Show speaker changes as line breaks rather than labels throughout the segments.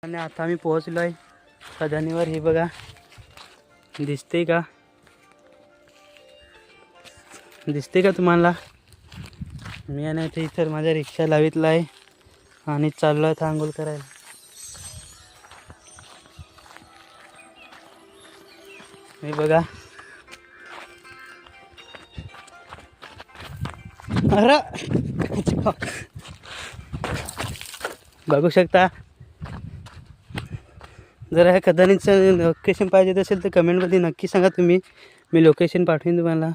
आणि आता आम्ही पोहोचलो आहे खदानीवर. हे बघा दिसते का, दिसते का तुम्हाला? मी आणि इथं माझ्या रिक्षा लावितला आहे आणि चाललो आहे आंघोळ करायला. हे बघा, अरे बघू शकता. जर ह्या खदानीचं लोकेशन पाहिजे असेल तर कमेंटमध्ये नक्की सांगा तुम्ही, मी लोकेशन पाठवीन तुम्हाला.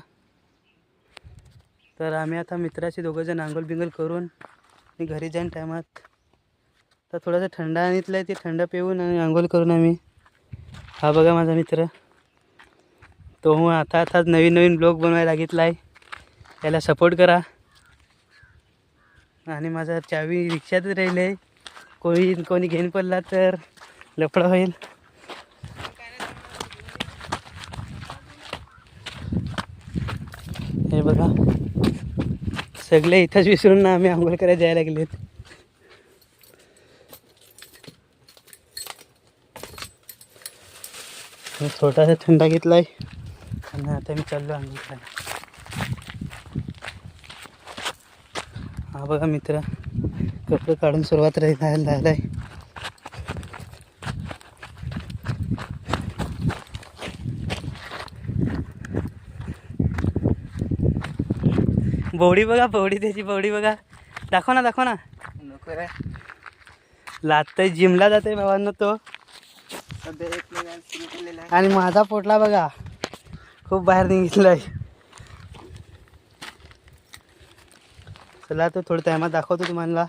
तर आम्ही आता मित्राचे दोघंजण आंघोळ बिंघोळ करून मी घरी जाईन टायमात. तर थोडंसं थंड आणितलं आहे, ते थंड पिऊन आणि आंघोळ करून आम्ही. हा बघा माझा मित्र, तो मग आता नवीन नवीन ब्लॉग बनवायला लागितला आहे. त्याला सपोर्ट करा. आणि माझा चावी रिक्षातच राहिले आहे, कोणी घेऊन पडला तर लफडा होईल. हे बघा सगळे इथंच विसरून ना आम्ही आंघोळ करायला जायला लागलेत. छोटासा थंडा घेतला आहे आणि आता मी चाललो आंघोळ करायला. हा बघा मित्र, कपडे काढून सुरुवात राहायला आहे. बवडी बघा, बवडी त्याची बवडी बघा. दाखव ना, दाखव ना.
नको रे,
लागतंय, जिमला जाते बाबांना तो.
सध्या एक महिन्यात सुरू केलेला आहे.
आणि माझा पोटला बघा खूप बाहेर निघितला आहे. चला तो थोड्या टायमात दाखवतो तुम्हाला.